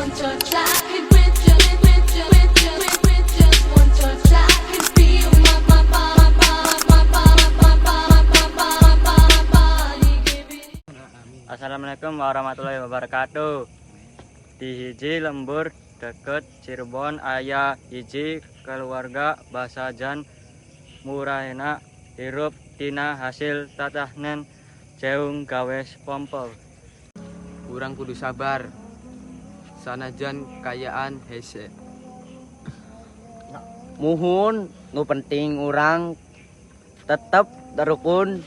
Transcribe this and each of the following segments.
Assalamualaikum warahmatullahi wabarakatuh. Di hiji lembur deket Cirebon aya hiji keluarga basajan murahena hirup tina hasil tatahnen jeung gawe pompol. Urang kudu sabar sanajan kayaan hese. Muhun nu penting urang tetep terukun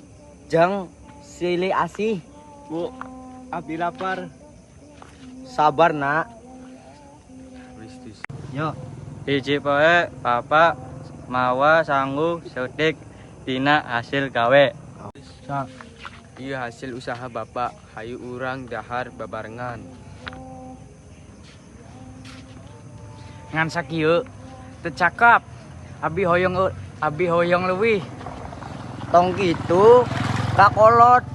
jeung silih asih. Bu, abdi lapar. Sabar nak. Yo, hiji poe papa mawa sanggu seutik tina hasil gawe. Ieu hasil usaha bapak, hayu urang dahar babarengan. Ngan sakieu teu cakap. Abi hoyong leuwih. Tong gitu kakolot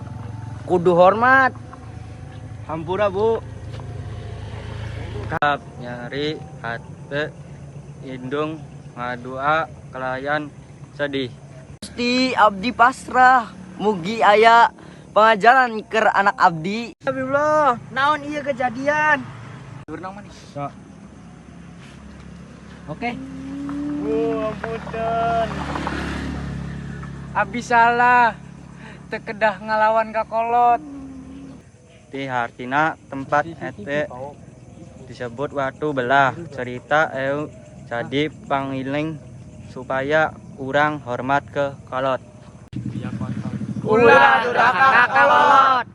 kudu hormat. Hampura bu. Kap nyari hate indung ngadua kelayan sedih. Gusti abdi pasrah mugi aya pengajaran keur anak abdi. Alhamdulillah, naon ieu kejadian? Berenang manis. Oke. Bu, ampunten. Abi salah. Teu kedah ngalawan ka kolot. Di hartina tempat ete disebut Watu Belah. Cerita jadi pangiling supaya urang hormat ke kolot. Ulah durhaka ka kolot.